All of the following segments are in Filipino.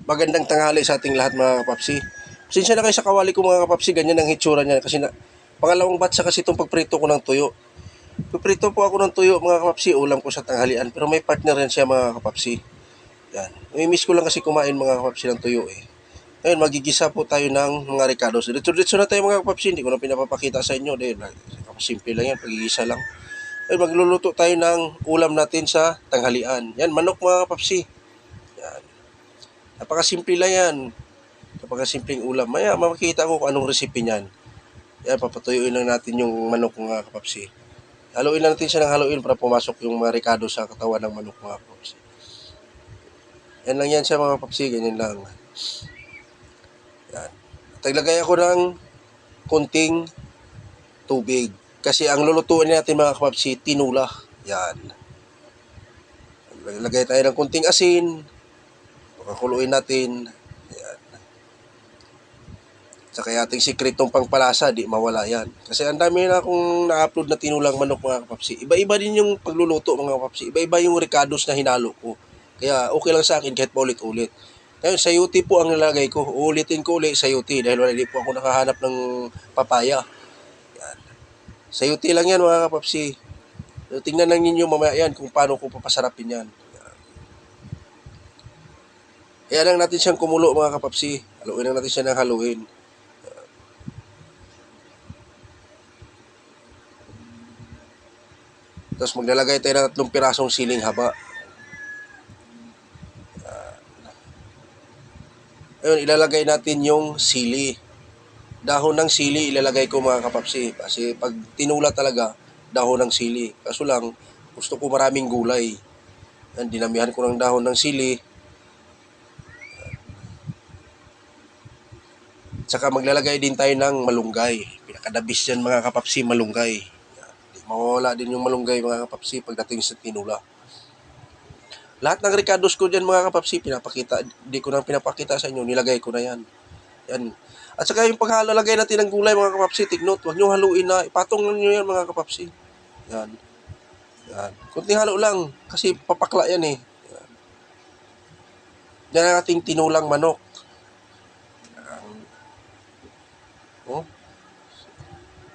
Magandang tanghali sa ating lahat mga kapapsi. Pasensya na kayo sa kawali ko mga kapapsi, ganyan ang hitsura niya kasi pangalawang batsa kasi itong pagprito ko ng tuyo. Pagprito po ako ng tuyo mga kapapsi, ulam ko sa tanghalian, pero may partner rin siya mga kapapsi. Yan. May-miss ko lang kasi kumain mga kapapsi ng tuyo eh. Ngayon, magigisa po tayo ng mga ricados. Dito na tayo mga kapapsi, hindi ko na pinapapakita sa inyo dahil simple lang yan, pagigisa lang. Ngayon, magluluto tayo ng ulam natin sa tanghalian. Yan, manok mga kapapsi. Yan. Napakasimple lang yan. Napakasimpleng ulam. Maya makikita ko kung anong recipe niyan. Yan, papatuyuin lang natin yung manok mga kapapsi. Haluin lang natin siya ng haluin para pumasok yung mga ricado sa katawan ng manok mga kapapsi. Yan lang yan siya mga kapapsi, ganyan lang. Yan. Taglagay ako ng konting tubig. Kasi ang lulutuin natin mga kapapsi, tinula. Yan. Lagay tayo ng konting asin. Pakakuluin natin. Yan. Saka ating sikretong pangpalasa, di mawala yan. Kasi ang dami na akong na-upload na tinulang manok mga kapapsi. Iba-iba din yung pagluluto mga kapapsi. Iba-iba yung ricados na hinalo ko. Kaya okay lang sa akin kahit paulit-ulit. Ngayon, sayuti po ang nilagay ko. Uulitin ko ulit sayuti dahil wala po ako nakahanap ng papaya. Yan. Sayuti lang yan mga kapapsi. So, tingnan lang ninyo mamaya yan kung paano ko papasarapin yan. Kaya lang natin siyang kumulo mga kapapsi. Haluin lang natin siya ng haluin. Tapos maglalagay tayo ng 3 pirasong siling haba. Ngayon, ilalagay natin yung sili. Dahon ng sili ilalagay ko mga kapapsi. Kasi pag tinula talaga, dahon ng sili. Kaso lang, gusto ko maraming gulay. Yan, dinamihan ko ng dahon ng sili. Saka maglalagay din tayo ng malunggay. Pinakadabis yan mga kapapsi, malunggay. Yan. Mawawala din yung malunggay mga kapapsi pagdating sa tinula. Lahat ng ricados ko dyan mga kapapsi, di ko na pinapakita sa inyo, nilagay ko na yan. Yan. At saka yung paghalalagay natin ng gulay mga kapapsi, take note, huwag nyo haluin na, ipatong lang nyo yan mga kapapsi. Yan. Yan. Kunting halo lang, kasi papakla yan eh. Yan. Yan ang ating tinulang manok. Oh.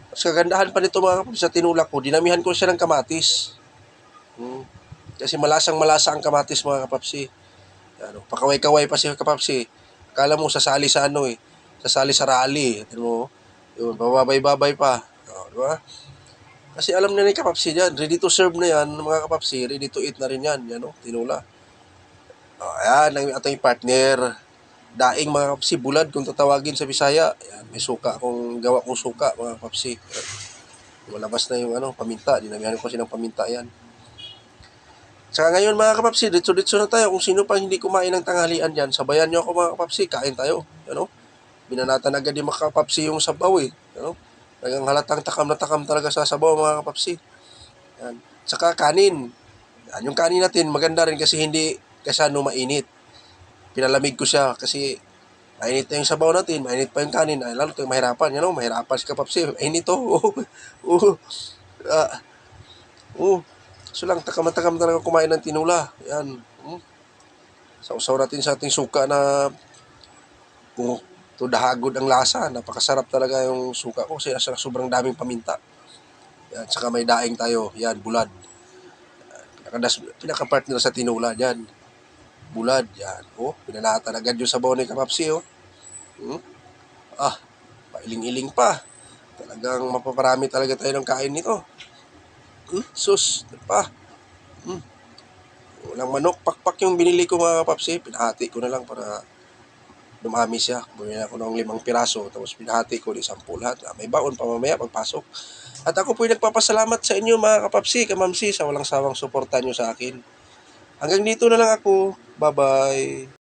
Mas kagandahan pa nito mga kapapsi sa tinula ko, dinamihan ko siya ng kamatis. Kasi malasang-malasa ang kamatis mga kapapsi. Ano, pakaway-kaway pa siya kapapsi. Akala mo sasali sa ano eh. Sasali sa rally. Tignan mo. Yun, bababay-babay pa. O, diba? Kasi alam na ni kapapsi dyan. Ready to serve na yan mga kapapsi. Ready to eat na rin yan. Yan o, tinula. O, ayan, ang ating partner. Daing mga kapapsi. Bulad kung tatawagin sa Bisaya. Ayan, may suka akong gawa kong suka mga kapapsi. Malabas na yung ano, paminta. Dinamihan ko kasi ng paminta yan. Saka ngayon mga kapapsi, ditso-ditso na tayo. Kung sino pa hindi kumain ng tanghalian dyan, sabayan nyo ako mga kapapsi, kain tayo. Ano? Binanatan agad yung mga kapapsi yung sabaw eh. Ano? Talagang halatang takam na takam talaga sa sabaw mga kapapsi. Yan. Saka kanin. Yan, yung kanin natin maganda rin kasi hindi kasano mainit. Pinalamig ko siya kasi mainit na yung sabaw natin, mainit pa yung kanin. Ay, lalo tayong mahirapan. You know? Mahirapan si kapapsi. Mainit to. So lang, takam talaga kumain ng tinula. Yan. Sausaw natin sa ating suka na dahagod ang lasa. Napakasarap talaga yung suka ko kasi sobrang daming paminta. Yan. Saka may daing tayo. Yan, bulad. Pinaka-partner sa tinula. Yan. Bulad. Yan. Pinanatan agad yung sabaw ni kapapsi. Pailing-iling pa. Talagang mapaparami talaga tayo ng kain nito. Sus, pa. Walang manok, pakpak yung binili ko mga kapapsi. Pinahati ko na lang para dumami siya. Bumili ako ng 5 piraso, tapos pinahati ko di 10 lahat. May baon pa mamaya pagpasok. At ako po'y nagpapasalamat sa inyo mga kapapsi, kamamsi, sa walang sawang suporta nyo sa akin. Hanggang dito na lang ako. Bye-bye.